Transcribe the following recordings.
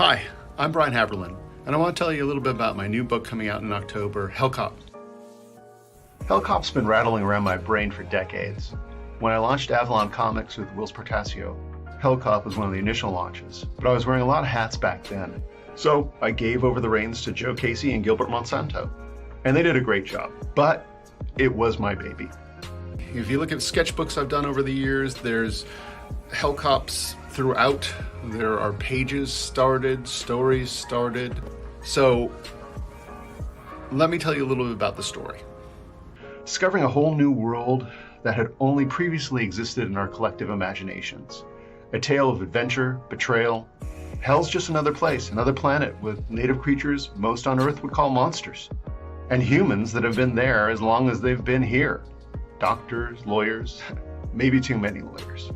Hi, I'm Brian Haberlin, and I want to tell you a little bit about my new book coming out in October, Hellcop. Hellcop's been rattling around my brain for decades. When I launched Avalon Comics with Whilce Portacio, Hellcop was one of the initial launches, but I was wearing a lot of hats back then. So I gave over the reins to Joe Casey and Gilbert Monsanto, and they did a great job, but it was my baby. If you look at sketchbooks I've done over the years, there's Hellcops throughout. There are pages started, stories started. So let me tell you a little bit about the story. Discovering a whole new world that had only previously existed in our collective imaginations. A tale of adventure, betrayal. Hell's just another place, another planet with native creatures most on Earth would call monsters. And humans that have been there as long as they've been here. Doctors, lawyers, maybe too many lawyers.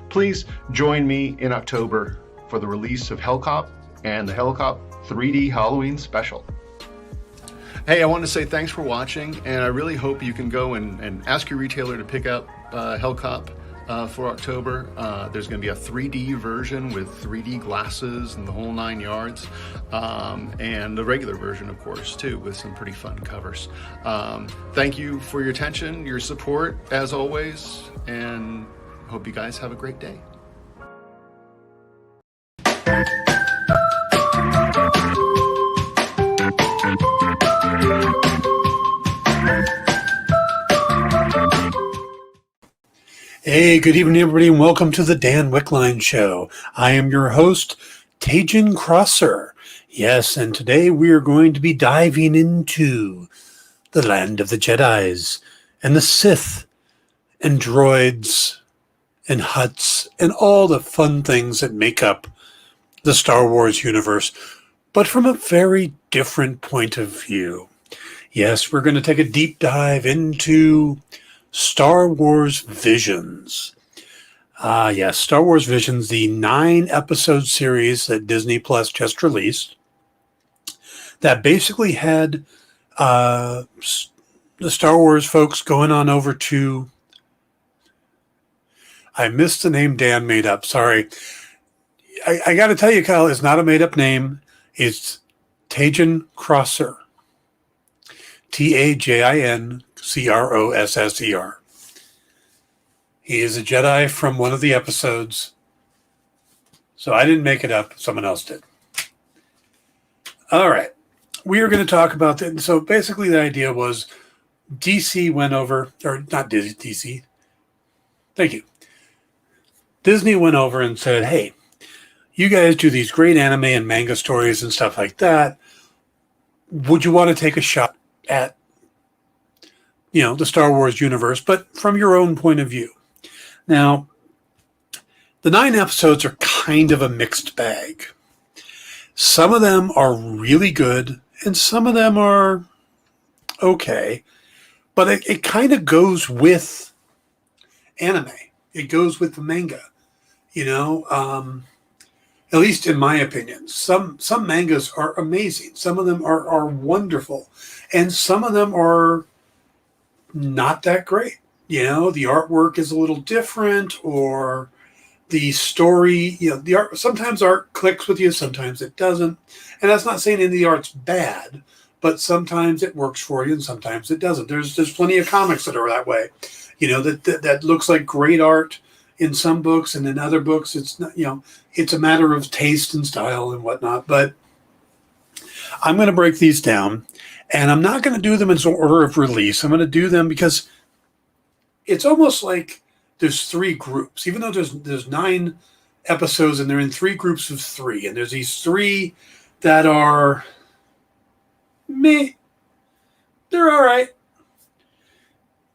Please join me in October for the release of Hellcop and the Hellcop 3D Halloween special. Hey, I want to say thanks for watching, and I really hope you can go and ask your retailer to pick up Hellcop for October. There's going to be a 3D version with 3D glasses and the whole 9 yards, and the regular version, of course, too, with some pretty fun covers. Thank you for your attention, your support, as always, and hope you guys have a great day. Hey, good evening, everybody, and welcome to the Dan Wickline Show. I am your host, Tajan Crosser. Yes, and today we are going to be diving into the land of the Jedis and the Sith and droids and huts and all the fun things that make up the Star Wars universe, but from a very different point of view. Yes, we're going to take a deep dive into Star Wars Visions. Yes, Star Wars Visions, the 9-episode series that Disney Plus just released, that basically had the Star Wars folks going on over to, I missed the name Dan made up, sorry. I got to tell you, Kyle, it's not a made-up name. It's Tajan Crosser. Tajincrosser. He is a Jedi from one of the episodes. So I didn't make it up. Someone else did. All right. We are going to talk about that. So basically the idea was DC went over, or not DC. Thank you. Disney went over and said, hey, you guys do these great anime and manga stories and stuff like that. Would you want to take a shot at, the Star Wars universe, but from your own point of view? Now, the 9 episodes are kind of a mixed bag. Some of them are really good, and some of them are okay. But it kind of goes with anime. It goes with the manga, at least in my opinion. Some mangas are amazing. Some of them are wonderful. And some of them are not that great. The artwork is a little different, or the story, the art, sometimes art clicks with you, sometimes it doesn't. And that's not saying any of the art's bad, but sometimes it works for you and sometimes it doesn't. There's plenty of comics that are that way, that looks like great art in some books, and in other books it's not, it's a matter of taste and style and whatnot. But I'm going to break these down, and I'm not going to do them in order of release. I'm going to do them because it's almost like there's 3 groups, even though there's 9 episodes and they're in 3 groups of 3. And there's these 3 that are meh. They're all right.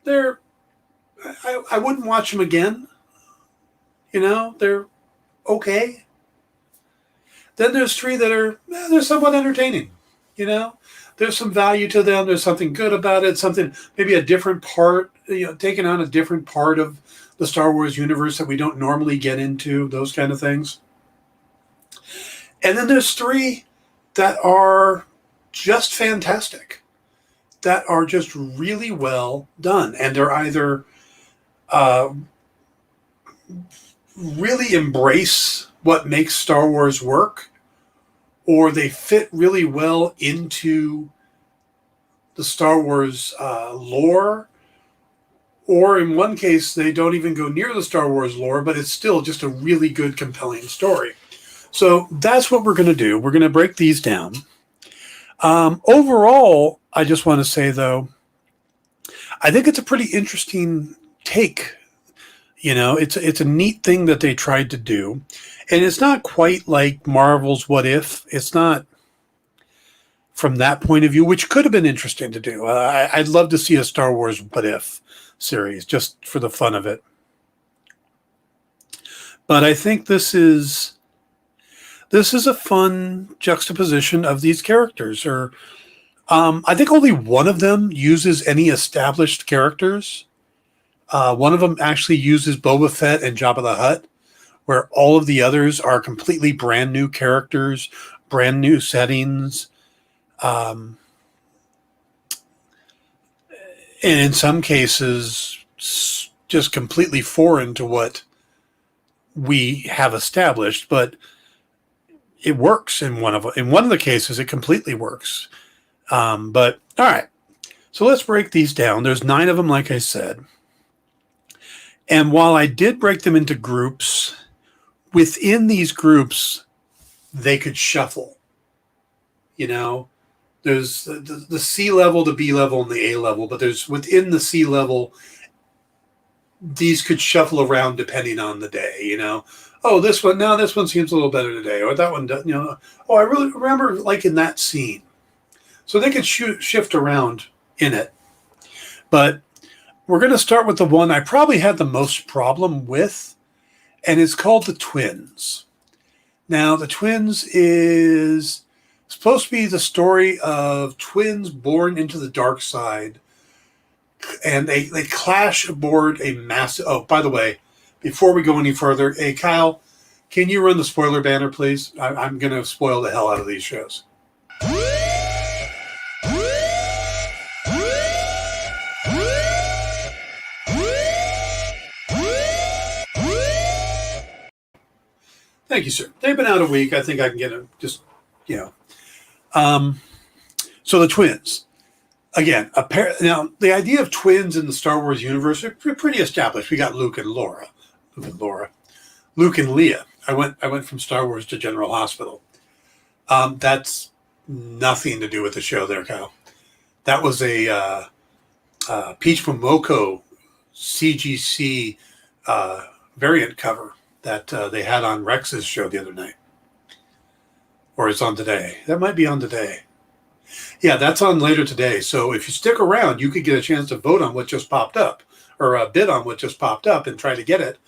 I wouldn't watch them again. They're okay. Then there's 3 that are, they're somewhat entertaining. There's some value to them. There's something good about it. Something, maybe a different part, taking on a different part of the Star Wars universe that we don't normally get into, those kind of things. And then there's 3 that are just fantastic, that are just really well done. And they're either really embrace what makes Star Wars work, or they fit really well into the Star Wars lore, or in one case, they don't even go near the Star Wars lore, but it's still just a really good, compelling story. So that's what we're going to do. We're going to break these down. Overall, I just want to say, though, I think it's a pretty interesting take. You know, it's a neat thing that they tried to do. And it's not quite like Marvel's What If. It's not from that point of view, which could have been interesting to do. I'd love to see a Star Wars What If series just for the fun of it. But I think this is a fun juxtaposition of these characters. Or I think only one of them uses any established characters. One of them actually uses Boba Fett and Jabba the Hutt, where all of the others are completely brand new characters, brand new settings. And in some cases, just completely foreign to what we have established, but it works in one of the cases. It completely works. But all right, so let's break these down. There's 9 of them, like I said. And while I did break them into groups, within these groups, they could shuffle. You know, there's the C level, the B level, and the A level, but there's within the C level, these could shuffle around depending on the day, you know. Oh, this one seems a little better today, or that one doesn't, you know. Oh, I really remember liking that scene. So they could shift around in it. But we're going to start with the one I probably had the most problem with, and it's called The Twins. Now, The Twins is supposed to be the story of twins born into the dark side, and they clash aboard a massive... Oh, by the way, before we go any further, hey, Kyle, can you run the spoiler banner, please? I'm going to spoil the hell out of these shows. Thank you, sir. They've been out a week. I think I can get them just, you know. So the twins. Again, now the idea of twins in the Star Wars universe are pretty established. We got Luke and Leia. I went from Star Wars to General Hospital. That's nothing to do with the show there, Kyle. That was a Peach Momoko CGC variant cover that they had on Rex's show the other night. Or it's on today. That might be on today. Yeah, that's on later today. So if you stick around, you could get a chance to vote on what just popped up, or bid on what just popped up and try to get it.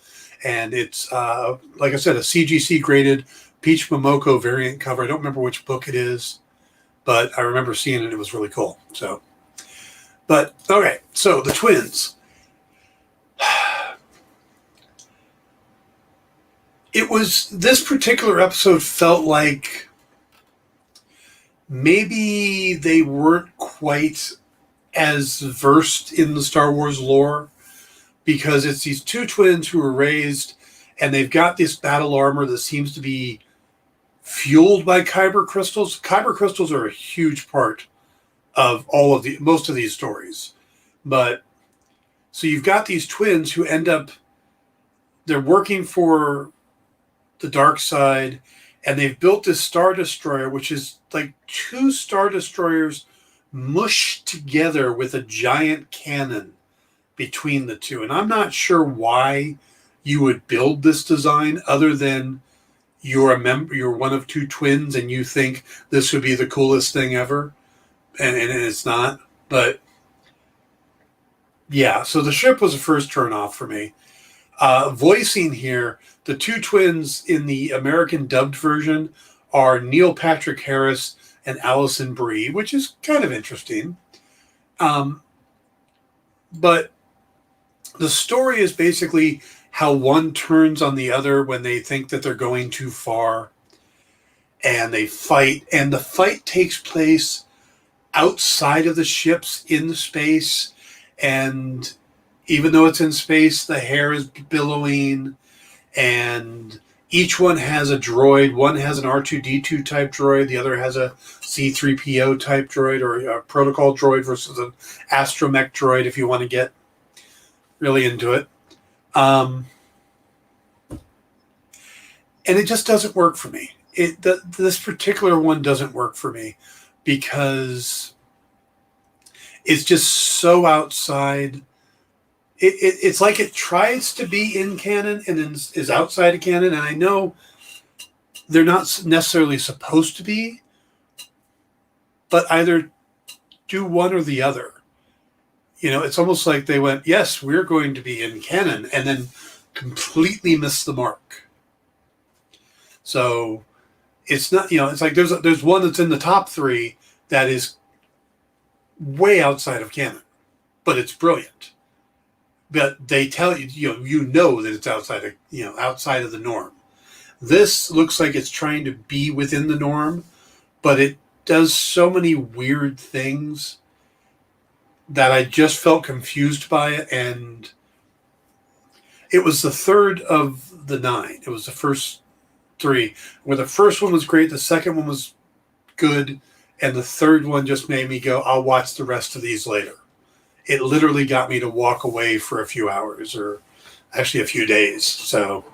And it's, like I said, a CGC graded Peach Momoko variant cover. I don't remember which book it is, but I remember seeing it. It was really cool. So, but okay, so the twins. This particular episode felt like maybe they weren't quite as versed in the Star Wars lore, because it's these two twins who were raised and they've got this battle armor that seems to be fueled by kyber crystals. Kyber crystals are a huge part of most of these stories. But so you've got these twins who they're working for the dark side, and they've built this Star Destroyer, which is like 2 Star Destroyers mushed together with a giant cannon between the two. And I'm not sure why you would build this design, other than you're one of 2 twins and you think this would be the coolest thing ever. And it's not. But yeah, so the ship was the first turn off for me. Voicing here, the 2 twins in the American dubbed version are Neil Patrick Harris and Allison Brie, which is kind of interesting. But the story is basically how one turns on the other when they think that they're going too far, and they fight. And the fight takes place outside of the ships in space. And even though it's in space, the hair is billowing. And Each one has a droid. One has an R2-D2 type droid. The other has a C-3PO type droid, or a protocol droid versus an astromech droid, if you want to get really into it. And it just doesn't work for me. This particular one doesn't work for me because it's just so outside. It's like it tries to be in canon and then is outside of canon. And I know they're not necessarily supposed to be, but either do one or the other. You know, it's almost like they went, yes, we're going to be in canon, and then completely missed the mark. So it's not, it's like there's one that's in the top 3 that is way outside of canon, but it's brilliant. But they tell you, you know that it's outside of the norm. This looks like it's trying to be within the norm, but it does so many weird things that I just felt confused by it. And it was the third of the 9. It was the first 3, where the first one was great, the second one was good, and the third one just made me go, I'll watch the rest of these later. It literally got me to walk away for a few hours, or actually a few days. So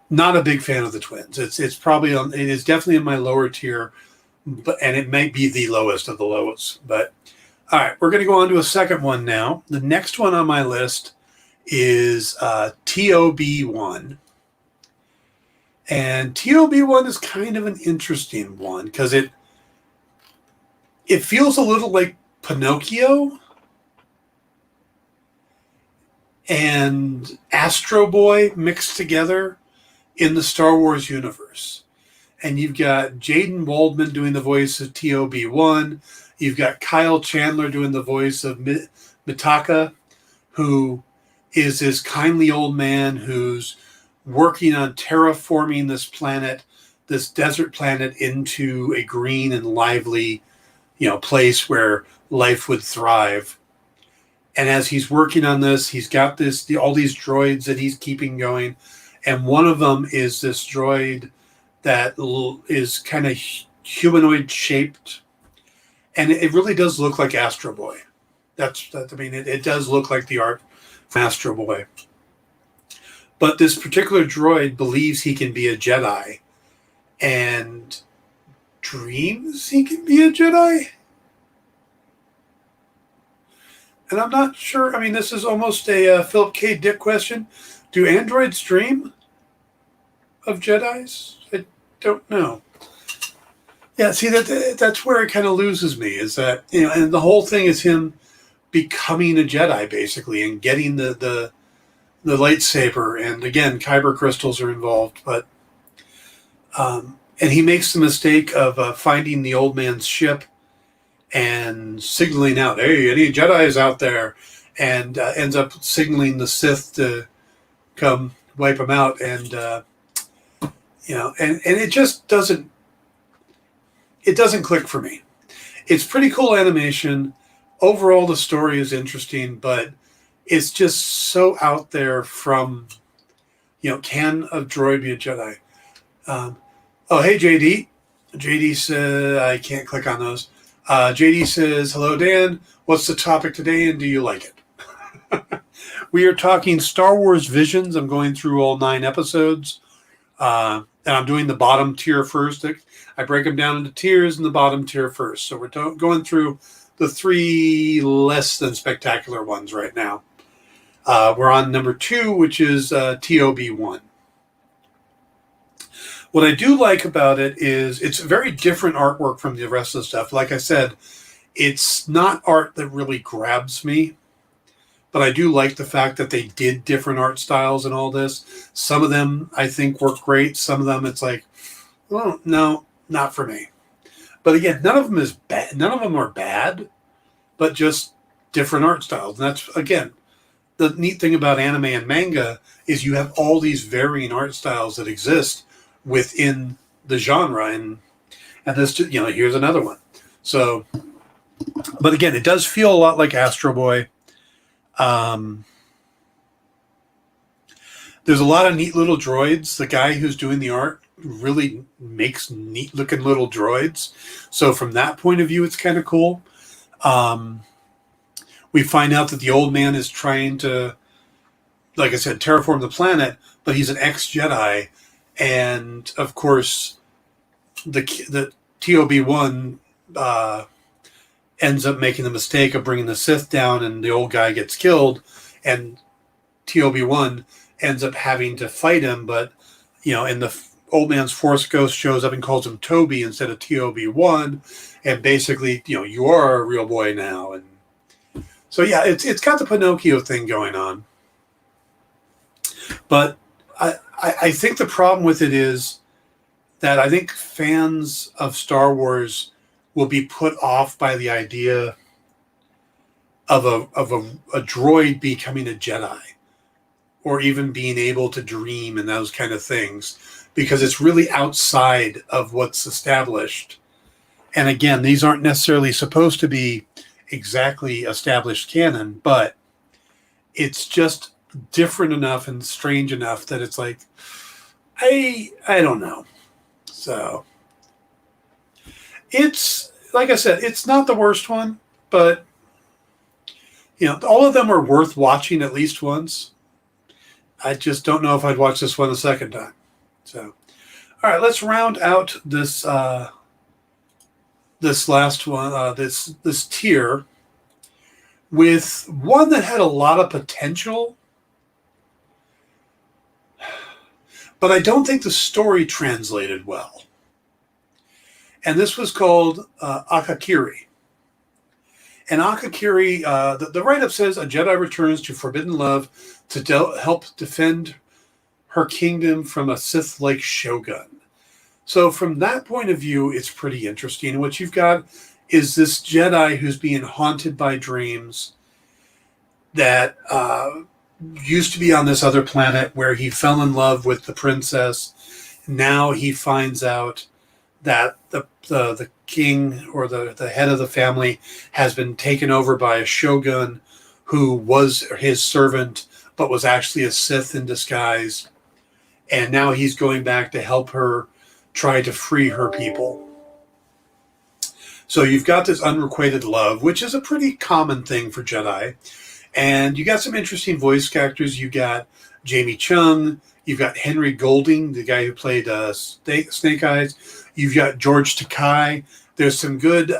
not a big fan of the twins. It's probably it is definitely in my lower tier, and it may be the lowest of the lowest. But all right, we're going to go on to a second one now. The next one on my list is TOB1. And TOB1 is kind of an interesting one because it feels a little like Pinocchio and Astro Boy mixed together in the Star Wars universe. And you've got Jaden Waldman doing the voice of TOB1. You've got Kyle Chandler doing the voice of Mitaka, who is this kindly old man who's working on terraforming this planet, this desert planet, into a green and lively, place where life would thrive. And as he's working on this, he's got all these droids that he's keeping going. And one of them is this droid that is kind of humanoid shaped. And it really does look like Astro Boy. It does look like the art from Astro Boy. But this particular droid believes he can be a Jedi and dreams he can be a Jedi. And I'm not sure. I mean, this is almost a Philip K. Dick question. Do androids dream of Jedis? I don't know. Yeah, see, that's where it kind of loses me, is that, and the whole thing is him becoming a Jedi, basically, and getting the lightsaber. And again, kyber crystals are involved. But and he makes the mistake of finding the old man's ship and signaling out, hey, any Jedis out there, and ends up signaling the Sith to come wipe him out. And, and it just doesn't click for me. It's pretty cool animation. Overall, the story is interesting, but it's just so out there from, can a droid be a Jedi? Hey, JD. JD says, I can't click on those. JD says, hello, Dan. What's the topic today, and do you like it? We are talking Star Wars Visions. I'm going through all 9 episodes, and I'm doing the bottom tier first. I break them down into tiers, and the bottom tier first. So we're going through the 3 less than spectacular ones right now. We're on number 2, which is TOB1. What I do like about it is it's very different artwork from the rest of the stuff. Like I said, it's not art that really grabs me, but I do like the fact that they did different art styles and all this. Some of them I think work great. Some of them it's like, well, no, not for me. But again, none of them is bad. None of them are bad, but just different art styles. And that's, again, the neat thing about anime and manga is you have all these varying art styles that exist within the genre, and this, here's another one. So, but again, it does feel a lot like Astro Boy. There's a lot of neat little droids. The guy who's doing the art really makes neat looking little droids. So from that point of view, it's kind of cool. We find out that the old man is trying to, like I said, terraform the planet, but he's an ex-Jedi. And of course, the TOB-1 ends up making the mistake of bringing the Sith down, and the old guy gets killed, and TOB-1 ends up having to fight him. But, and the old man's Force Ghost shows up and calls him Toby instead of TOB-1, and basically, you are a real boy now. And so, yeah, it's got the Pinocchio thing going on. But I think the problem with it is that I think fans of Star Wars will be put off by the idea of a droid becoming a Jedi, or even being able to dream and those kind of things, because it's really outside of what's established. And again, these aren't necessarily supposed to be exactly established canon, but it's just different enough and strange enough that it's like, I don't know. So it's, like I said, it's not the worst one, but all of them are worth watching at least once. I just don't know if I'd watch this one a second time. So, all right, let's round out this this last one, this tier, with one that had a lot of potential, but I don't think the story translated well. And this was called Akakiri. And Akakiri, the write-up says, a Jedi returns to Forbidden Love to help defend her kingdom from a Sith-like shogun. So from that point of view, it's pretty interesting. What you've got is this Jedi who's being haunted by dreams that used to be on this other planet where he fell in love with the princess. Now he finds out that the king, or the head of the family, has been taken over by a shogun who was his servant but was actually a Sith in disguise. And now he's going back to help her try to free her people. So you've got this unrequited love, which is a pretty common thing for Jedi. And you got some interesting voice actors. You got Jamie Chung. You've got Henry Golding, the guy who played Snake Eyes. You've got George Takei. There's some good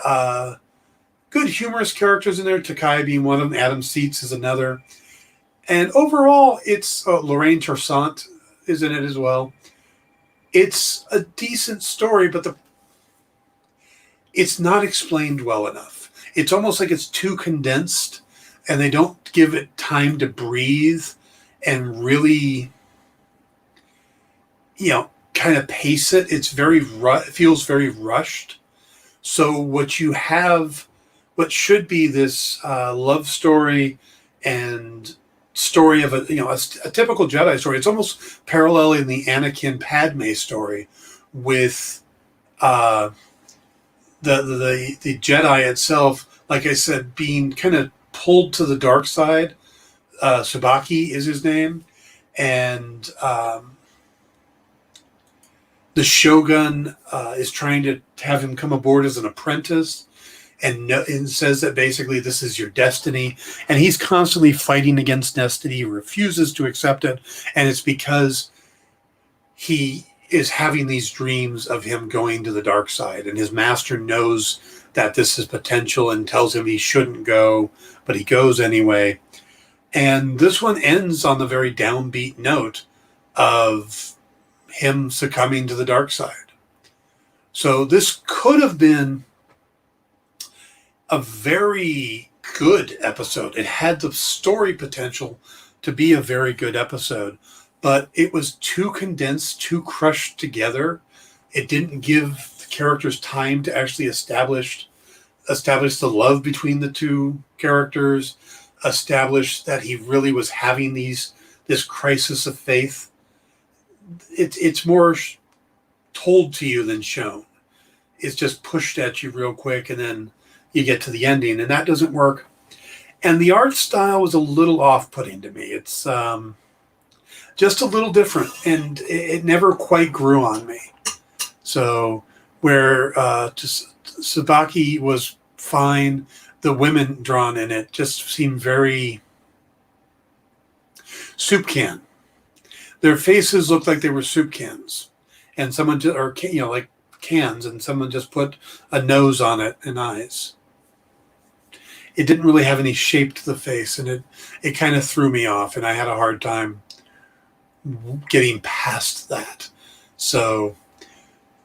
humorous characters in there, Takei being one of them. Adam Seitz is another. And overall, it's Lorraine Toussaint is in it as well. It's a decent story, but it's not explained well enough. It's almost like it's too condensed, and they don't give it time to breathe and really, kind of pace it. It's it feels very rushed. So what you have, what should be this love story and story of a typical Jedi story, it's almost paralleling the Anakin Padme story with the Jedi itself, like I said, being kind of pulled to the dark side. Sabaki is his name, and the Shogun is trying to have him come aboard as an apprentice, and says that basically this is your destiny. And he's constantly fighting against destiny. He refuses to accept it, and it's because he is having these dreams of him going to the dark side, and his master knows that this is potential and tells him he shouldn't go, but he goes anyway. And this one ends on the very downbeat note of him succumbing to the dark side. So this could have been a very good episode. It had the story potential to be a very good episode, but it was too condensed, too crushed together. It didn't give the characters time to actually establish the love between the two characters, establish that he really was having this crisis of faith. It's more told to you than shown. It's just pushed at you real quick, and then you get to the ending, and that doesn't work. And the art style was a little off-putting to me. It's just a little different, and it never quite grew on me. So where Sabaki was fine, the women drawn in it just seemed very soup can. Their faces looked like they were soup cans, and someone just, or like cans, and someone just put a nose on it and eyes. It didn't really have any shape to the face, and it kind of threw me off, and I had a hard time getting past that. So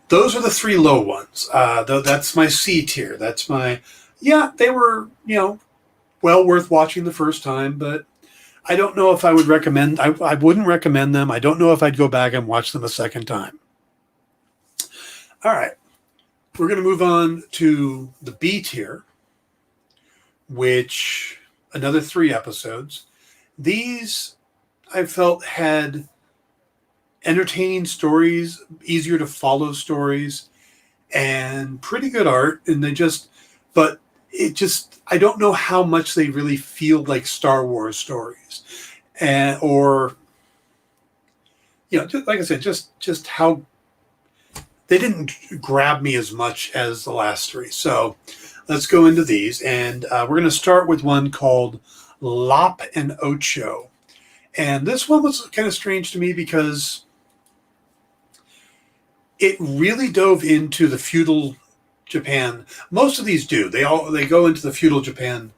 those are the three low ones. That's my C tier. That's my, they were, well worth watching the first time, but I don't know if I would recommend, I wouldn't recommend them. I don't know if I'd go back and watch them a second time. All right. We're going to move on to the B tier, which another 3 episodes. These I felt had entertaining stories, easier to follow stories, and pretty good art. And I don't know how much they really feel like Star Wars stories, or just, like I said, just how they didn't grab me as much as the last 3. So let's go into these, and we're going to start with one called Lop and Ocho. And this one was kind of strange to me because it really dove into the feudal Japan. Most of these do. They go into the feudal Japan.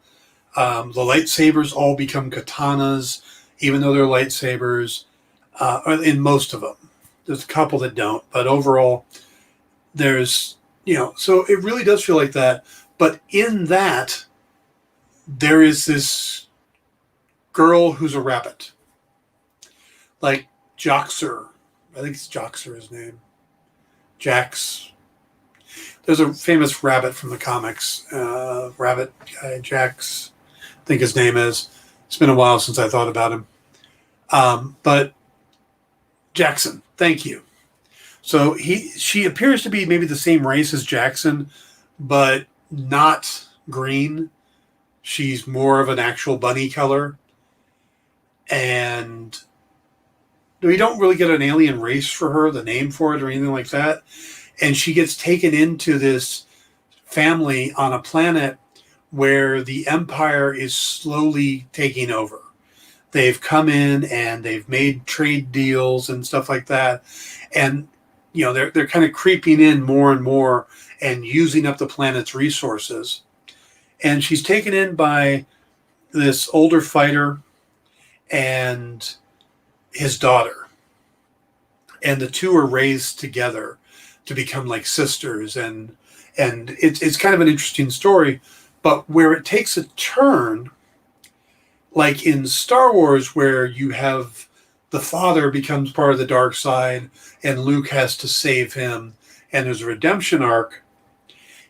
The lightsabers all become katanas, even though they're lightsabers. In most of them, there's a couple that don't, but overall, there's So it really does feel like that. But in that, there is this girl who's a rabbit, like Joxer. I think it's Joxer, his name. Jax. There's a famous rabbit from the comics. Rabbit guy, Jax, I think his name is. It's been a while since I thought about him. But Jackson, thank you. So she appears to be maybe the same race as Jackson, but not green. She's more of an actual bunny color. And we don't really get an alien race for her, the name for it or anything like that. And she gets taken into this family on a planet where the Empire is slowly taking over. They've come in and they've made trade deals and stuff like that. And, they're kind of creeping in more and more and using up the planet's resources. And she's taken in by this older fighter and his daughter. And the two are raised together to become like sisters. And it's kind of an interesting story. But where it takes a turn, like in Star Wars, where you have the father becomes part of the dark side and Luke has to save him and there's a redemption arc,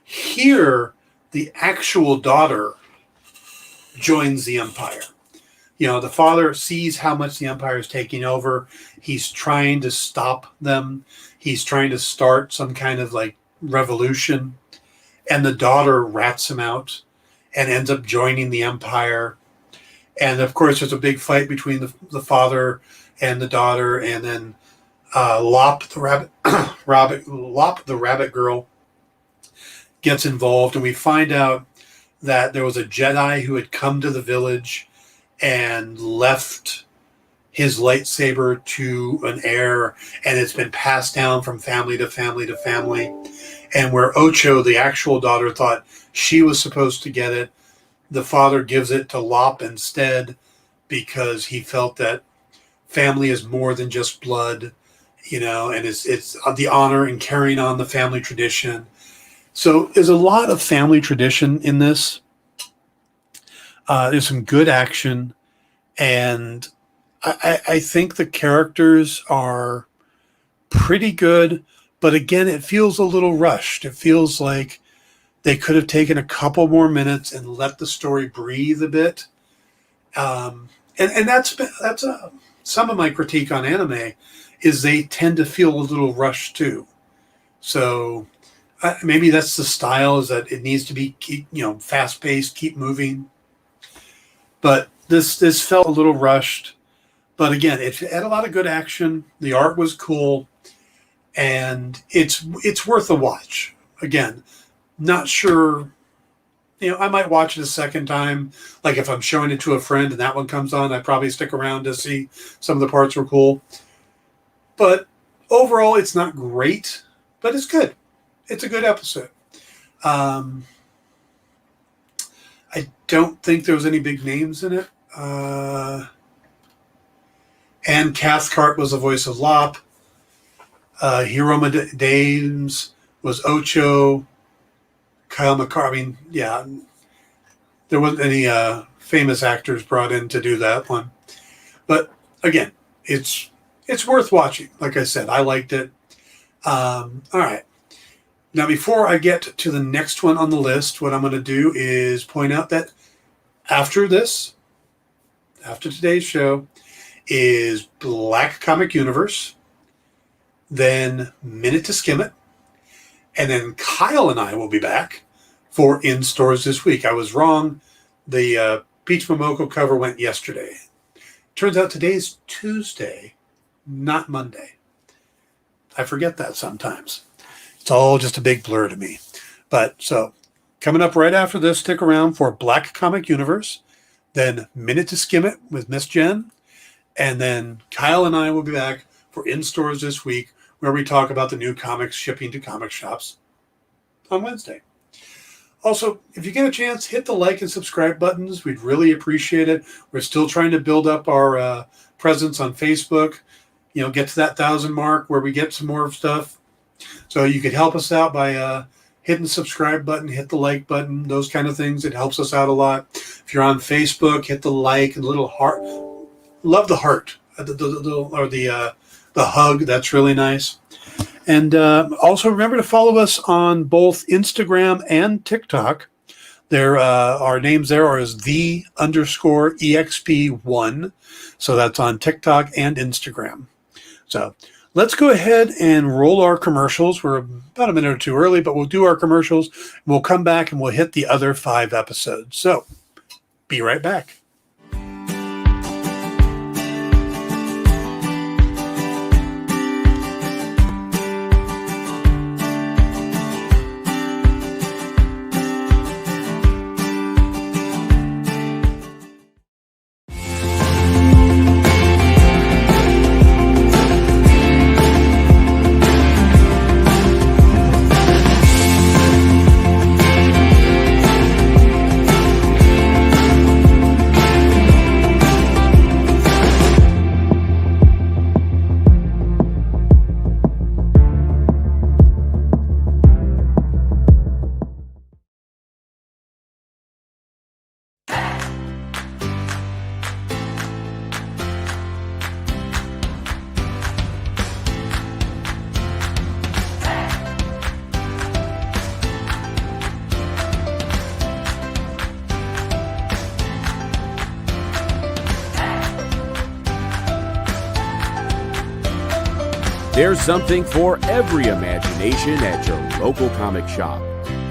here the actual daughter joins the Empire. The father sees how much the Empire is taking over. He's trying to stop them. He's trying to start some kind of like revolution. And the daughter rats him out and ends up joining the Empire. And of course, there's a big fight between the father and the daughter, and then Lop the rabbit girl gets involved, and we find out that there was a Jedi who had come to the village and left his lightsaber to an heir, and it's been passed down from family to family to family. And where Ocho, the actual daughter, thought she was supposed to get it, the father gives it to Lop instead because he felt that family is more than just blood, and it's the honor and carrying on the family tradition. So there's a lot of family tradition in this. There's some good action, and I think the characters are pretty good, but again, it feels a little rushed. It feels like they could have taken a couple more minutes and let the story breathe a bit. And that's some of my critique on anime is they tend to feel a little rushed too. So maybe that's the style, is that it needs to be fast paced, keep moving. But this felt a little rushed. But again, it had a lot of good action. The art was cool, and it's worth a watch. Again, not sure. I might watch it a second time. Like if I'm showing it to a friend and that one comes on, I'd probably stick around to see some of the parts were cool. But overall, it's not great, but it's good. It's a good episode. I don't think there was any big names in it. Anne Cathcart was the voice of Lop. Hiroma Dames was Ocho. Kyle McCarthy. Yeah, there wasn't any famous actors brought in to do that one. But again, it's worth watching. Like I said, I liked it. All right. Now, before I get to the next one on the list, what I'm going to do is point out that after today's show, is Black Comic Universe, then Minute to Skim It, and then Kyle and I will be back for In Stores This Week. I was wrong. The Peach Momoko cover went yesterday. Turns out today's Tuesday, not Monday. I forget that sometimes. It's all just a big blur to me. But so coming up right after this, stick around for Black Comic Universe, then Minute to Skim It with Miss Jen, and then Kyle and I will be back for In Stores This Week, where we talk about the new comics shipping to comic shops on Wednesday. Also, if you get a chance, hit the like and subscribe buttons. We'd really appreciate it. We're still trying to build up our presence on Facebook, get to that 1,000 mark where we get some more stuff. So you could help us out by hitting the subscribe button, hit the like button, those kind of things. It helps us out a lot. If you're on Facebook, hit the like and the little heart. Love the heart, or the hug. That's really nice. And also remember to follow us on both Instagram and TikTok. Our names there are as _EXP1. So that's on TikTok and Instagram. So let's go ahead and roll our commercials. We're about a minute or two early, but we'll do our commercials. We'll come back and we'll hit the other 5 episodes. So be right back. There's something for every imagination at your local comic shop.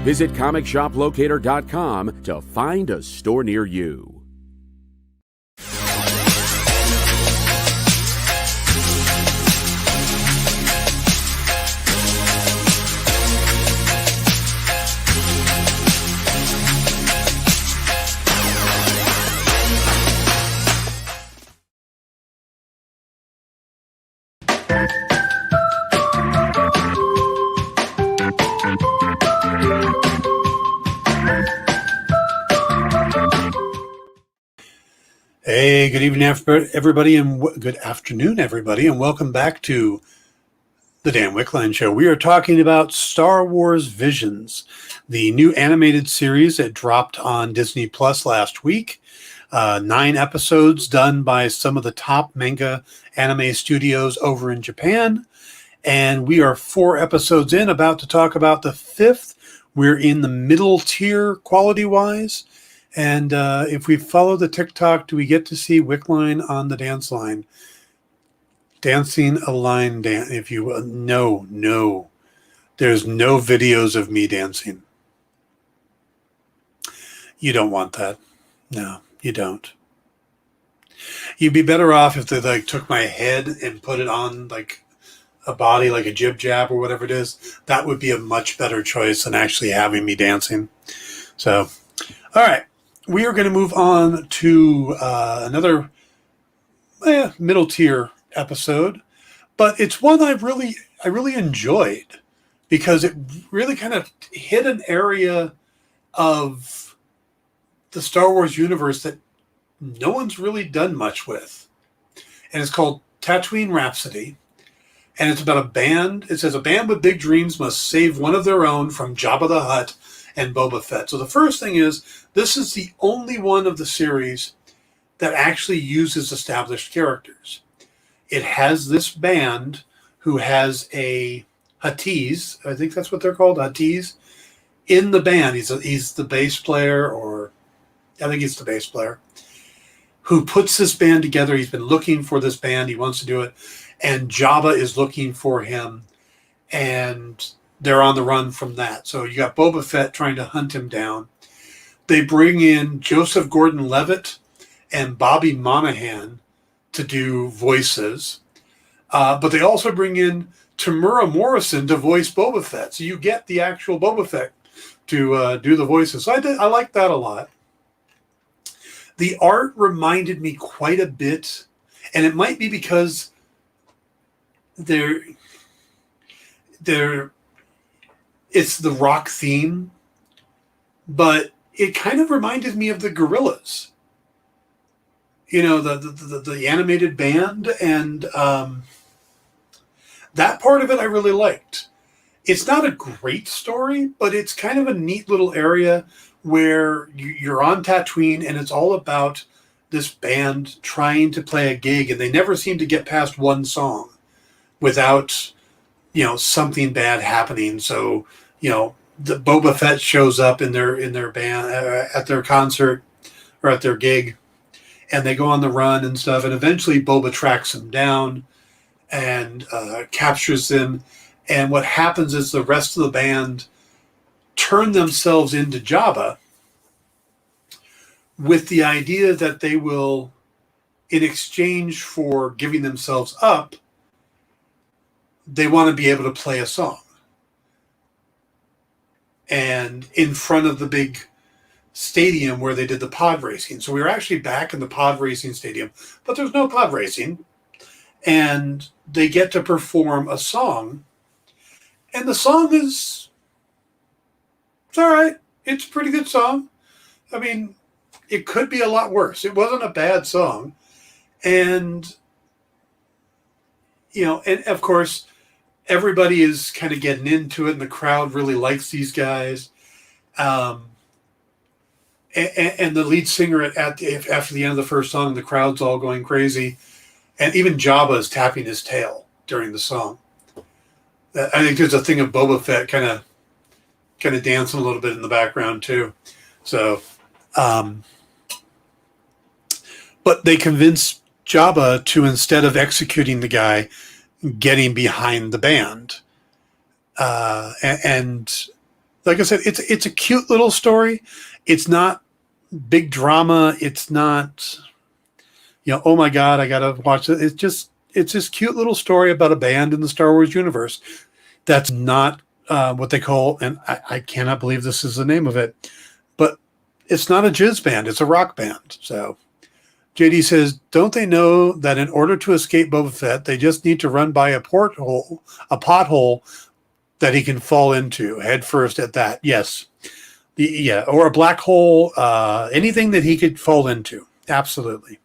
Visit ComicShopLocator.com to find a store near you. Hey, good evening, everybody, and good afternoon, everybody, and welcome back to the Dan Wickline Show. We are talking about Star Wars Visions, the new animated series that dropped on Disney Plus last week. 9 episodes done by some of the top manga anime studios over in Japan. And we are 4 episodes in, about to talk about the 5th. We're in the middle tier quality-wise. And if we follow the TikTok, do we get to see Wickline on the dance line? Dancing a line dance. If you no. There's no videos of me dancing. You don't want that. No, you don't. You'd be better off if they like took my head and put it on like a body, like a jib jab or whatever it is. That would be a much better choice than actually having me dancing. So, all right, we are going to move on to another middle tier episode, but it's one I really enjoyed because it really kind of hit an area of the Star Wars universe that no one's really done much with. And it's called Tatooine Rhapsody. And it's about a band. It says a band with big dreams must save one of their own from Jabba the Hutt and Boba Fett. So the first thing is, this is the only one of the series that actually uses established characters. It has this band who has a Huttese, I think that's what they're called, Huttese, in the band. He's the bass player, or I think he's the bass player, who puts this band together. He's been looking for this band. He wants to do it. And Jabba is looking for him. And they're on the run from that. So you got Boba Fett trying to hunt him down. They bring in Joseph Gordon-Levitt and Bobby Monahan to do voices. But they also bring in Tamura Morrison to voice Boba Fett. So you get the actual Boba Fett to do the voices. So I like that a lot. The art reminded me quite a bit, and it might be because it's the rock theme, but it kind of reminded me of the Gorillaz. You know, the animated band, and that part of it I really liked. It's not a great story, but it's kind of a neat little area where you're on Tatooine, and it's all about this band trying to play a gig, and they never seem to get past one song without, something bad happening. So, the Boba Fett shows up in their band at their concert or at their gig, and they go on the run and stuff. And eventually Boba tracks them down and captures them. And what happens is the rest of the band turn themselves into Jabba with the idea that they will, in exchange for giving themselves up, they want to be able to play a song. And in front of the big stadium where they did the pod racing. So we were actually back in the pod racing stadium, but there's no pod racing. And they get to perform a song. And the song it's all right. It's a pretty good song. I mean, it could be a lot worse. It wasn't a bad song. And, and of course, everybody is kind of getting into it, and the crowd really likes these guys. And the lead singer after the end of the first song, the crowd's all going crazy. And even Jabba is tapping his tail during the song. I think there's a thing of Boba Fett kind of dancing a little bit in the background too. So, but they convince Jabba to, instead of executing the guy, getting behind the band. And like I said, it's a cute little story. It's not big drama. It's not, oh my God, I got to watch it. It's this cute little story about a band in the Star Wars universe. That's not what they call, and I cannot believe this is the name of it, but it's not a jizz band. It's a rock band. So JD says, don't they know that in order to escape Boba Fett, they just need to run by a pothole that he can fall into head first at that? Yes. Or a black hole, anything that he could fall into. Absolutely.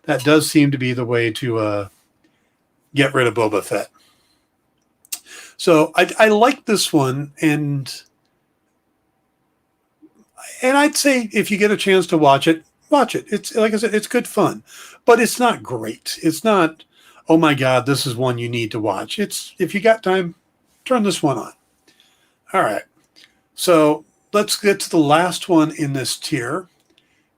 That does seem to be the way to get rid of Boba Fett. So I like this one, and I'd say if you get a chance to watch it. It's, like I said, it's good fun, but it's not great. It's not, oh my God, this is one you need to watch. It's, if you got time, turn this one on. All right. So let's get to the last one in this tier.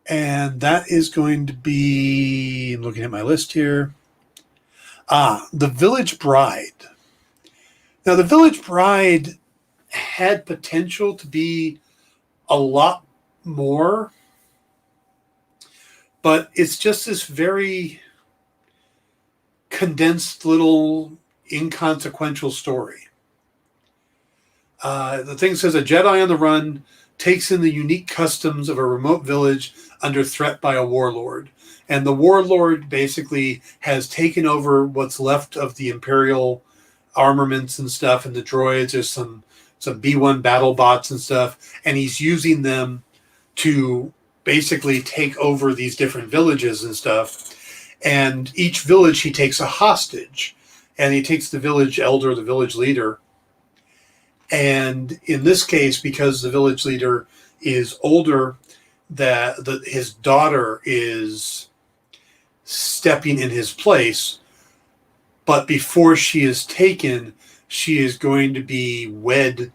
And that is going to be, I'm looking at my list here. The Village Bride. Now, The Village Bride had potential to be a lot more, but it's just this very condensed little inconsequential story. The thing says a Jedi on the run takes in the unique customs of a remote village under threat by a warlord. And the warlord basically has taken over what's left of the Imperial armaments and stuff, and the droids. There's some B-1 battle bots and stuff, and he's using them to basically take over these different villages and stuff. And each village he takes a hostage, and he takes the village elder, the village leader. And in this case, because the village leader is older, his daughter is stepping in his place. But before she is taken, she is going to be wed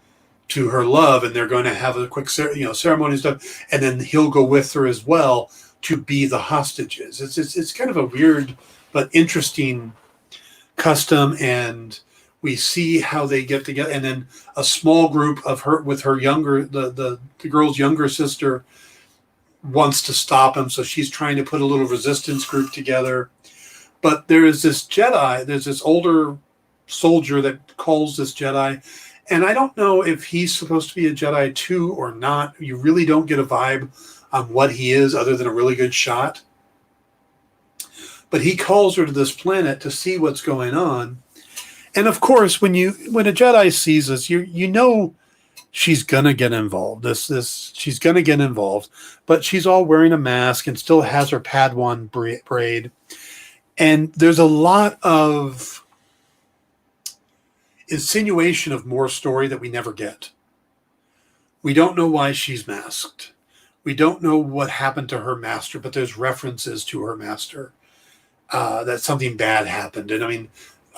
to her love, and they're going to have a quick ceremony and stuff. And then he'll go with her as well to be the hostages. It's kind of a weird but interesting custom, and we see how they get together. And then a small group of her with her younger, the girl's younger sister wants to stop him, so she's trying to put a little resistance group together. But there is this Jedi, there's this older soldier that calls this Jedi, and I don't know if he's supposed to be a Jedi too or not. You really don't get a vibe on what he is other than a really good shot. But he calls her to this planet to see what's going on. And of course, when a Jedi sees this, you know she's gonna get involved. She's gonna get involved, but she's all wearing a mask and still has her Padawan braid. And there's a lot of insinuation of more story that we never get. We don't know why she's masked. We don't know what happened to her master, but there's references to her master, that something bad happened. And I mean,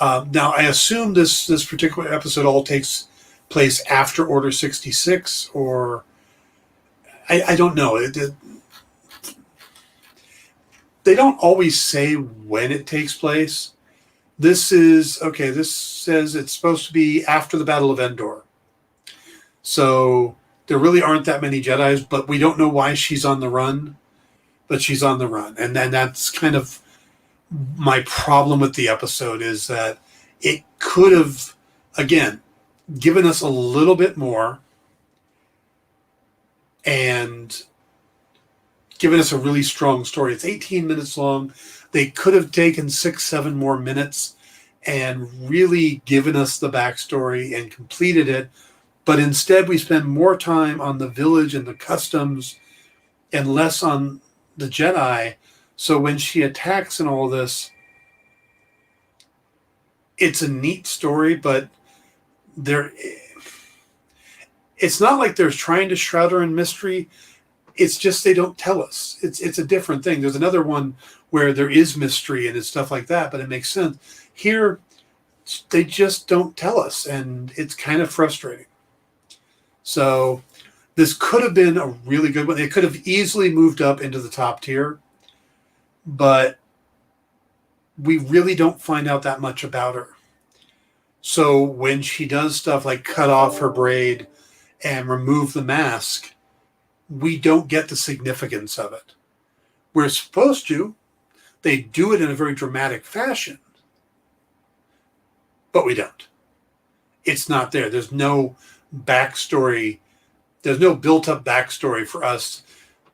now I assume this particular episode all takes place after Order 66, or I don't know. They don't always say when it takes place. This says it's supposed to be after the Battle of Endor. So there really aren't that many Jedis, but we don't know why she's on the run, but she's on the run. And then that's kind of my problem with the episode, is that it could have, again, given us a little bit more and given us a really strong story. It's 18 minutes long. They could have taken 6-7 more minutes and really given us the backstory and completed it. But instead, we spend more time on the village and the customs and less on the Jedi. So when she attacks and all this, it's a neat story, but it's not like they're trying to shroud her in mystery. It's just they don't tell us. It's a different thing. There's another one where there is mystery and it's stuff like that, but it makes sense. Here, they just don't tell us, and it's kind of frustrating. So this could have been a really good one. They could have easily moved up into the top tier, but we really don't find out that much about her. So when she does stuff like cut off her braid and remove the mask, we don't get the significance of it. We're supposed to. They do it in a very dramatic fashion, but we don't. It's not there. There's no backstory. There's no built-up backstory for us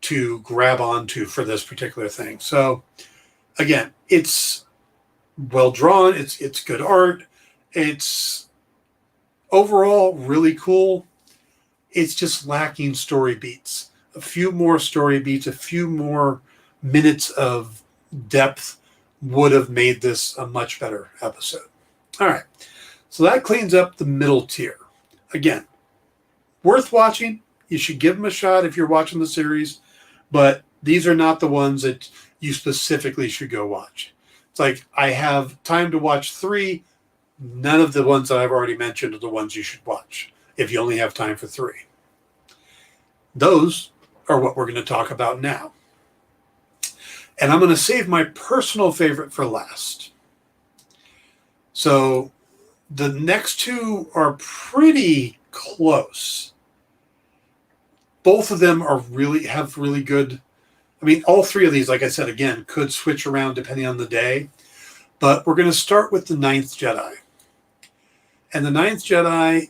to grab onto for this particular thing. So, again, it's well drawn. It's good art. It's overall really cool. It's just lacking story beats. A few more story beats, a few more minutes of depth would have made this a much better episode. All right. So that cleans up the middle tier. Again, worth watching. You should give them a shot if you're watching the series, but these are not the ones that you specifically should go watch. It's like, I have time to watch 3. None of the ones that I've already mentioned are the ones you should watch if you only have time for 3. Those are what we're going to talk about now. And I'm going to save my personal favorite for last. So the next 2 are pretty close. Both of them are have really good I mean, all three of these, like I said, again, could switch around depending on the day. But we're going to start with the Ninth Jedi. And the Ninth Jedi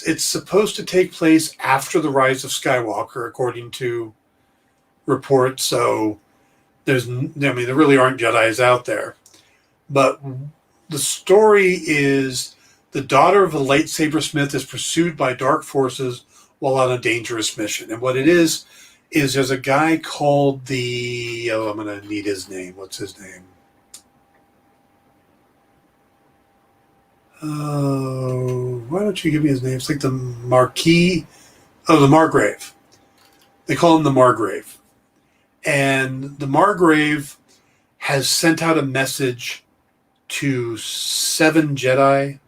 it's supposed to take place after the Rise of Skywalker, according to reports. So there really aren't Jedis out there. But the story is the daughter of a lightsaber smith is pursued by dark forces while on a dangerous mission. And what it is there's a guy called I'm going to need his name. What's his name? Why don't you give me his name? It's like the Marquis. Oh, the Margrave. They call him the Margrave. And the Margrave has sent out a message to 7 Jedi,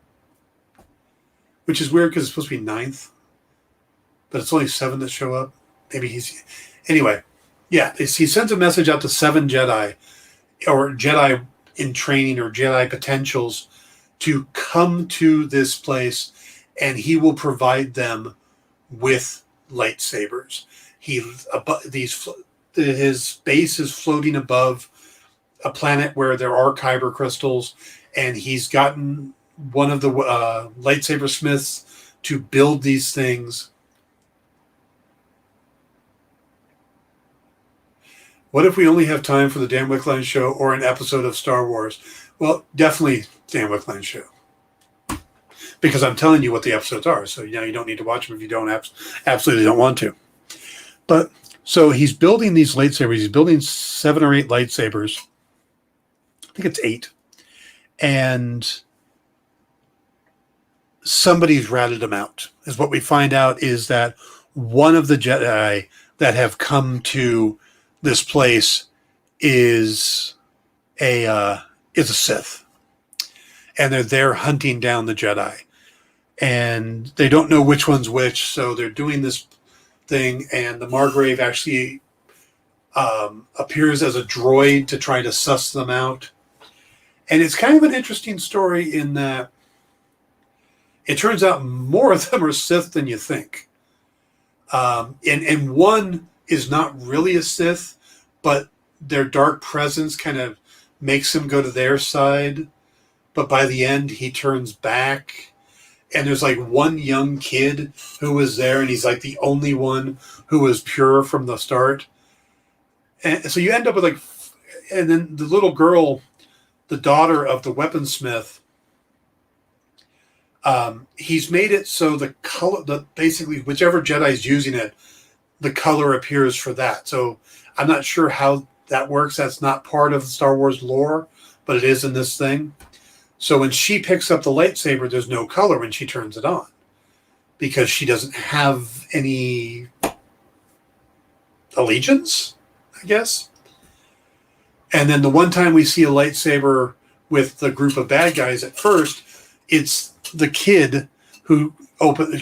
which is weird because it's supposed to be 9th, but it's only 7 that show up. Anyway, yeah, he sends a message out to 7 Jedi, or Jedi in training, or Jedi potentials, to come to this place, and he will provide them with lightsabers. His base is floating above a planet where there are kyber crystals, and he's gotten one of the lightsaber smiths to build these things. What if we only have time for the Dan Wickline Show or an episode of Star Wars? Well, definitely Dan Wickline Show, because I'm telling you what the episodes are. So you don't need to watch them if you don't absolutely don't want to. But so he's building these lightsabers. He's building 7 or 8 lightsabers. I think it's 8, and somebody's ratted them out. Is what we find out is that one of the Jedi that have come to this place is a Sith, and they're there hunting down the Jedi, and they don't know which one's which. So they're doing this thing, and the Margrave actually appears as a droid to try to suss them out. And it's kind of an interesting story in that it turns out more of them are Sith than you think. And one is not really a Sith, but their dark presence kind of makes him go to their side. But by the end, he turns back. And there's like one young kid who was there, and he's like the only one who was pure from the start. And so you end up with like, and then the little girl, the daughter of the weaponsmith, he's made it so the color, basically whichever Jedi's using it, the color appears for that. So I'm not sure how that works. That's not part of the Star Wars lore, but it is in this thing. So when she picks up the lightsaber, there's no color when she turns it on, because she doesn't have any allegiance, I guess. And then the one time we see a lightsaber with the group of bad guys at first, it's the kid who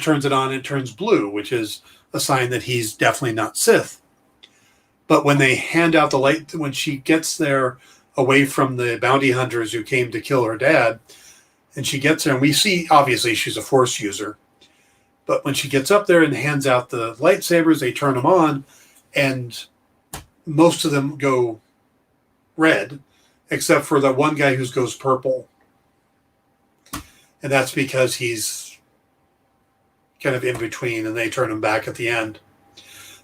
turns it on and it turns blue, which is a sign that he's definitely not Sith. But when they hand out the light, when she gets there away from the bounty hunters who came to kill her dad, and she gets there, and we see, obviously, she's a Force user. But when she gets up there and hands out the lightsabers, they turn them on, and most of them go red, except for the one guy who goes purple. And that's because he's kind of in between, and they turn him back at the end.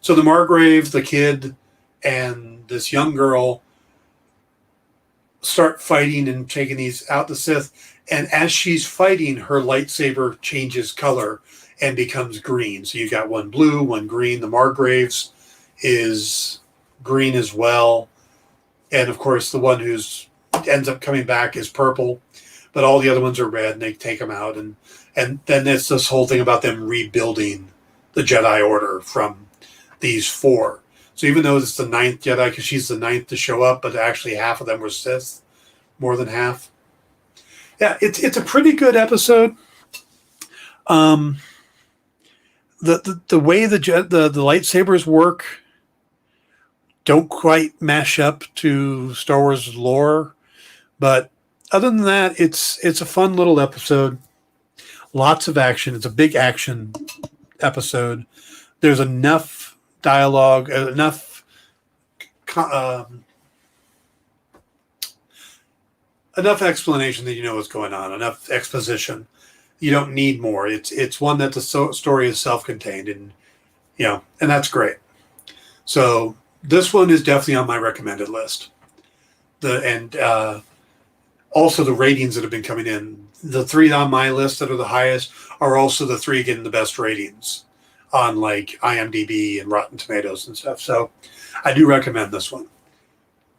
So the Margrave, the kid, and this young girl start fighting and taking these out the Sith. And as she's fighting, her lightsaber changes color and becomes green. So you've got one blue, one green. The Margrave's is green as well. And of course, the one who's ends up coming back is purple. But all the other ones are red, and they take them out. And then it's this whole thing about them rebuilding the Jedi Order from these 4. So even though it's the 9th Jedi, because she's the 9th to show up, but actually half of them were Sith, more than half. Yeah, it's a pretty good episode. The way the lightsabers work don't quite mash up to Star Wars lore, but other than that, it's a fun little episode. Lots of action. It's a big action episode. There's enough dialogue, enough explanation that you know what's going on, enough exposition. You don't need more. It's one that the story is self-contained, and and that's great. So this one is definitely on my recommended list. Also the ratings that have been coming in. The 3 on my list that are the highest are also the 3 getting the best ratings on like IMDb and Rotten Tomatoes and stuff. So I do recommend this one.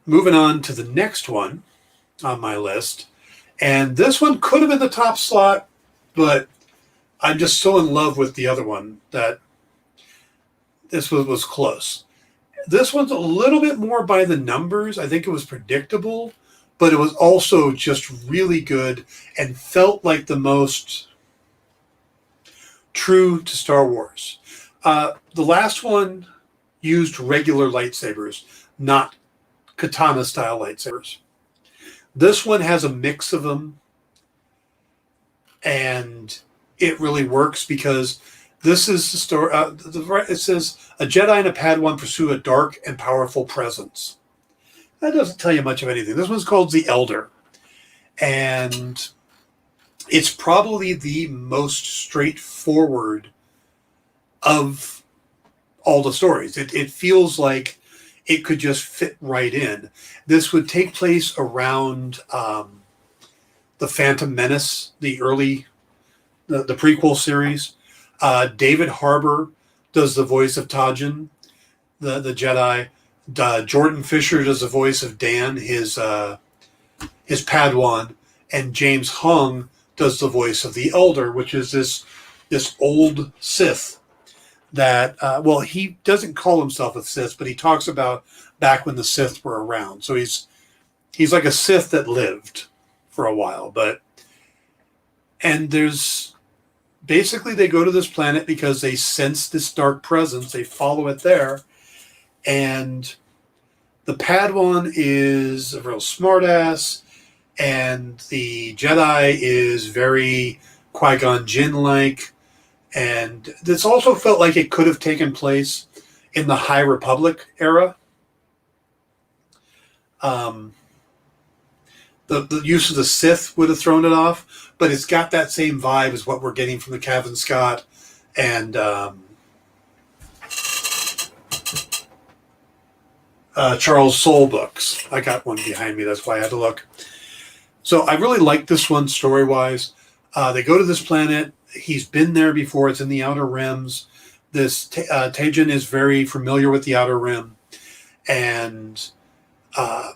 Moving on to the next one on my list. And this one could have been the top slot, but I'm just so in love with the other one that this was close. This one's a little bit more by the numbers. I think it was predictable, but it was also just really good and felt like the most true to Star Wars. The last one used regular lightsabers, not katana-style lightsabers. This one has a mix of them, and it really works because this is the story. It says, a Jedi and a Padawan pursue a dark and powerful presence. That doesn't tell you much of anything. This one's called The Elder, and it's probably the most straightforward of all the stories. It feels like it could just fit right in. This would take place around the Phantom Menace, the prequel series. David Harbour does the voice of Tajin, the Jedi. Jordan Fisher does the voice of Dan, his Padawan, and James Hong does the voice of the Elder, which is this old Sith that, he doesn't call himself a Sith, but he talks about back when the Sith were around. So he's like a Sith that lived for a while, and there's basically they go to this planet because they sense this dark presence. They follow it there, and the Padawan is a real smartass, and the Jedi is very Qui-Gon Jinn-like. And this also felt like it could have taken place in the High Republic era. The use of the Sith would have thrown it off, but it's got that same vibe as what we're getting from the Cavan Scott and Charles Soule books. I got one behind me, that's why I had to look. So I really like this one story-wise. They go to this planet. He's been there before. It's in the Outer Rims. This Tajin is very familiar with the Outer Rim,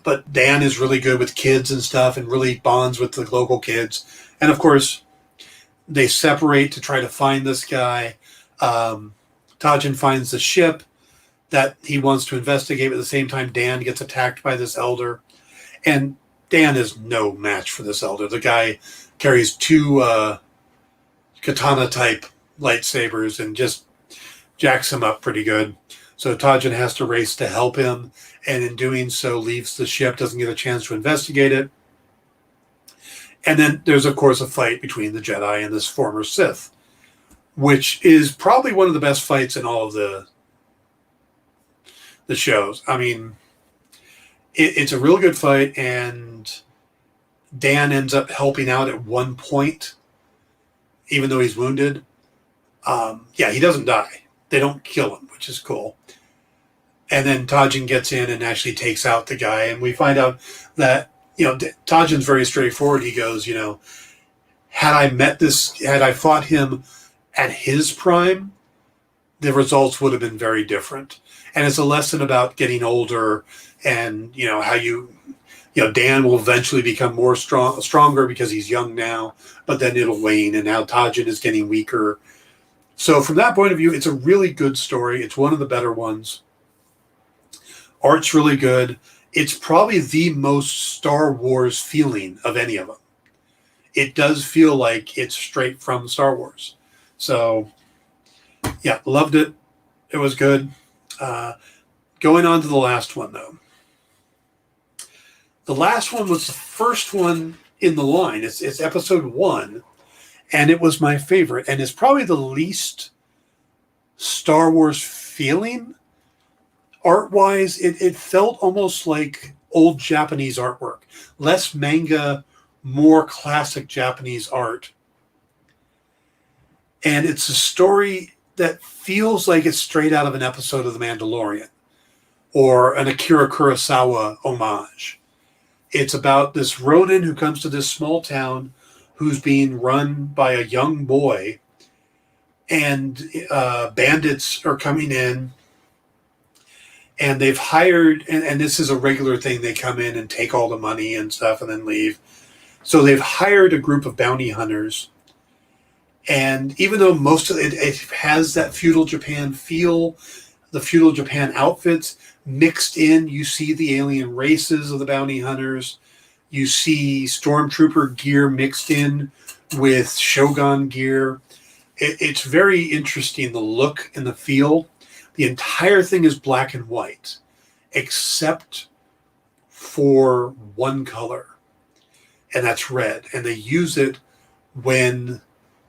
but Dan is really good with kids and stuff, and really bonds with the local kids. And of course, they separate to try to find this guy. Tajin finds the ship that he wants to investigate. But at the same time, Dan gets attacked by this Elder, and Dan is no match for this Elder. The guy carries 2 katana-type lightsabers and just jacks him up pretty good. So Tajin has to race to help him, and in doing so leaves the ship, doesn't get a chance to investigate it. And then there's, of course, a fight between the Jedi and this former Sith, which is probably one of the best fights in all of the shows. I mean, it's a real good fight, and Dan ends up helping out at one point, even though he's wounded. He doesn't die. They don't kill him, which is cool. And then Tajin gets in and actually takes out the guy, and we find out that, Tajin's very straightforward. He goes, had I fought him at his prime, the results would have been very different. And it's a lesson about getting older, and how Dan will eventually become more stronger because he's young now, but then it'll wane, and now Tajin is getting weaker. So from that point of view, it's a really good story. It's one of the better ones. Art's really good. It's probably the most Star Wars feeling of any of them. It does feel like it's straight from Star Wars. So, loved it. It was good. Going on to the last one, though. The last one was the first one in the line. It's episode 1, and it was my favorite, and it's probably the least Star Wars feeling, art-wise, it felt almost like old Japanese artwork. Less manga, more classic Japanese art. And it's a story that feels like it's straight out of an episode of The Mandalorian or an Akira Kurosawa homage. It's about this Ronin who comes to this small town who's being run by a young boy, and bandits are coming in, and they've hired, and this is a regular thing, they come in and take all the money and stuff and then leave. So they've hired a group of bounty hunters. And even though most of it has that feudal Japan feel, the feudal Japan outfits mixed in, you see the alien races of the bounty hunters. You see stormtrooper gear mixed in with shogun gear. It's very interesting, the look and the feel. The entire thing is black and white, except for one color, and that's red. And they use it when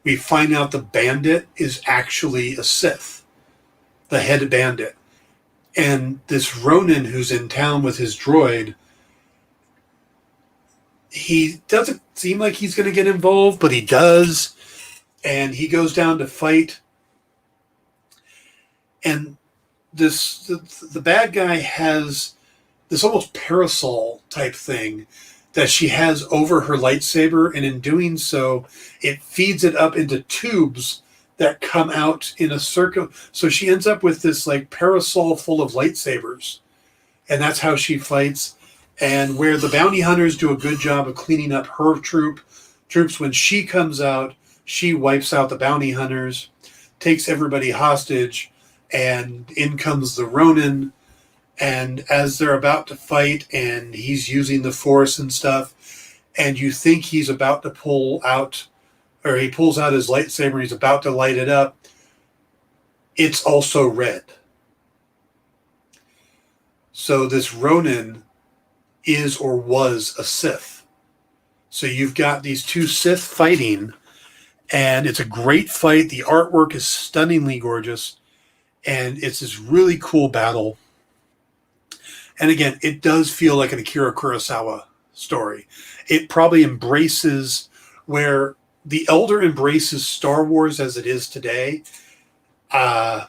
we find out the bandit is actually a Sith, the head bandit. And this Ronin who's in town with his droid, he doesn't seem like he's going to get involved, but he does. And he goes down to fight. And the bad guy has this almost parasol type thing that she has over her lightsaber, and in doing so, it feeds it up into tubes that come out in a circle. So she ends up with this like parasol full of lightsabers, and that's how she fights. And where the bounty hunters do a good job of cleaning up her troops, when she comes out, she wipes out the bounty hunters, takes everybody hostage, and in comes the Ronin. And as they're about to fight, and he's using the Force and stuff, and you think he's about to pull out, or he pulls out his lightsaber and he's about to light it up, it's also red. So this Ronin is or was a Sith. So you've got these two Sith fighting, and it's a great fight. The artwork is stunningly gorgeous, and it's this really cool battle. And again, it does feel like an Akira Kurosawa story. It probably embraces where the Elder embraces Star Wars as it is today. The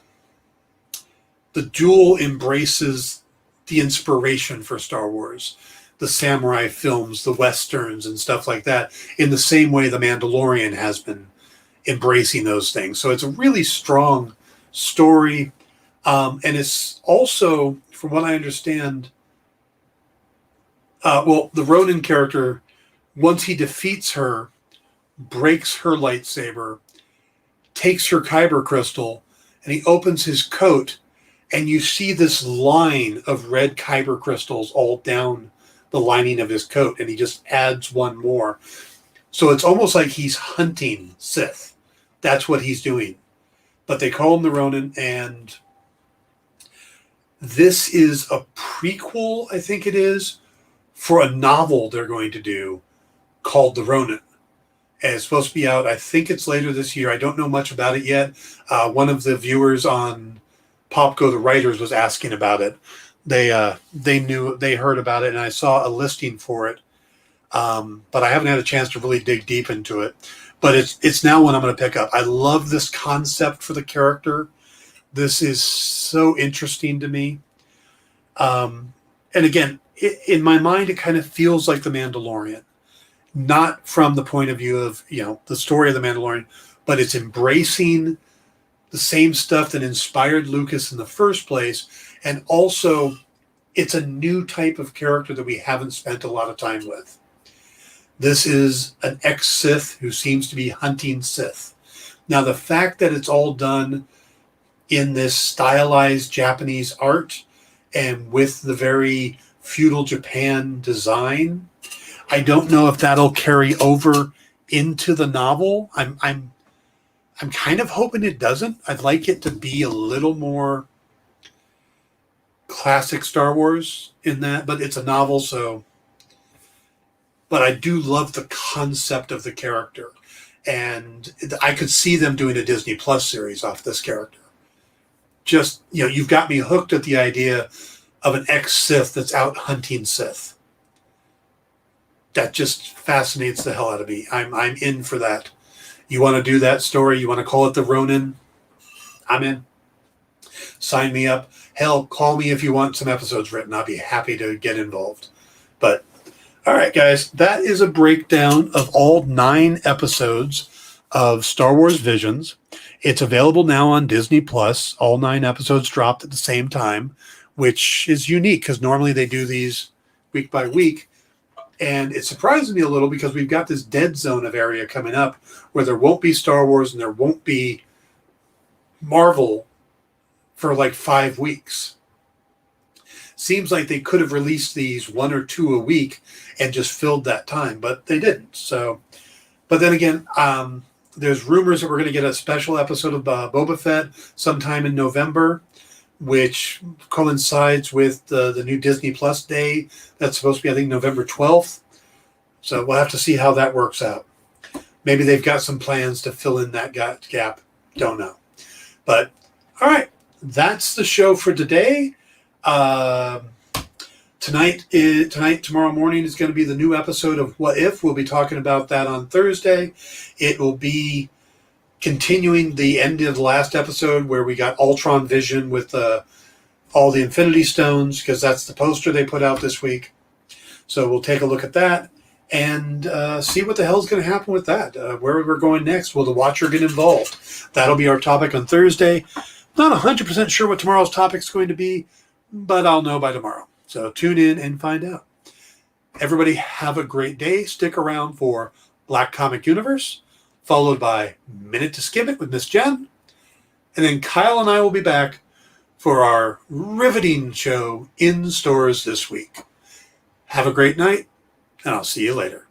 Duel embraces the inspiration for Star Wars, the samurai films, the westerns, and stuff like that, in the same way The Mandalorian has been embracing those things. So it's a really strong story. And it's also, from what I understand, the Ronin character, once he defeats her, breaks her lightsaber, takes her kyber crystal, and he opens his coat, and you see this line of red kyber crystals all down the lining of his coat, and he just adds one more. So it's almost like he's hunting Sith. That's what he's doing. But they call him the Ronin, and this is a prequel, I think it is, for a novel they're going to do called The Ronin. And it's supposed to be out, I think it's later this year. I don't know much about it yet. One of the viewers on Pop Go the Writers was asking about it. They heard about it, and I saw a listing for it. But I haven't had a chance to really dig deep into it. But it's now one I'm going to pick up. I love this concept for the character. This is so interesting to me. And again, in my mind, it kind of feels like The Mandalorian. Not from the point of view of, the story of The Mandalorian, but it's embracing the same stuff that inspired Lucas in the first place. And also, it's a new type of character that we haven't spent a lot of time with. This is an ex-Sith who seems to be hunting Sith. Now, the fact that it's all done in this stylized Japanese art and with the very feudal Japan design, I don't know if that'll carry over into the novel. I'm kind of hoping it doesn't. I'd like it to be a little more classic Star Wars in that, but it's a novel, so. But I do love the concept of the character, and I could see them doing a Disney Plus series off this character. just, you've got me hooked at the idea of an ex-Sith that's out hunting Sith. That just fascinates the hell out of me. I'm in for that. You want to do that story? You want to call it the Ronin? I'm in. Sign me up. Hell, call me if you want some episodes written. I'll be happy to get involved. But, all right, guys, that is a breakdown of all 9 episodes of Star Wars Visions. It's available now on Disney+. All 9 episodes dropped at the same time, which is unique because normally they do these week by week. And it surprises me a little because we've got this dead zone of area coming up where there won't be Star Wars and there won't be Marvel for like 5 weeks. Seems like they could have released these 1 or 2 a week and just filled that time, but they didn't. So, but then again, there's rumors that we're going to get a special episode of Boba Fett sometime in November, which coincides with the new Disney Plus day. That's supposed to be, I think, November 12th. So we'll have to see how that works out. Maybe they've got some plans to fill in that gap. Don't know. But, all right. That's the show for today. Tomorrow morning is going to be the new episode of What If. We'll be talking about that on Thursday. It will be continuing the end of the last episode where we got Ultron Vision with all the Infinity Stones, because that's the poster they put out this week. So we'll take a look at that and see what the hell's going to happen with that. Where we're going next. Will the Watcher get involved? That'll be our topic on Thursday. Not 100% sure what tomorrow's topic is going to be, but I'll know by tomorrow. So tune in and find out. Everybody have a great day. Stick around for Black Comic Universe, followed by Minute to Skim It with Miss Jen. And then Kyle and I will be back for our riveting show in stores this week. Have a great night, and I'll see you later.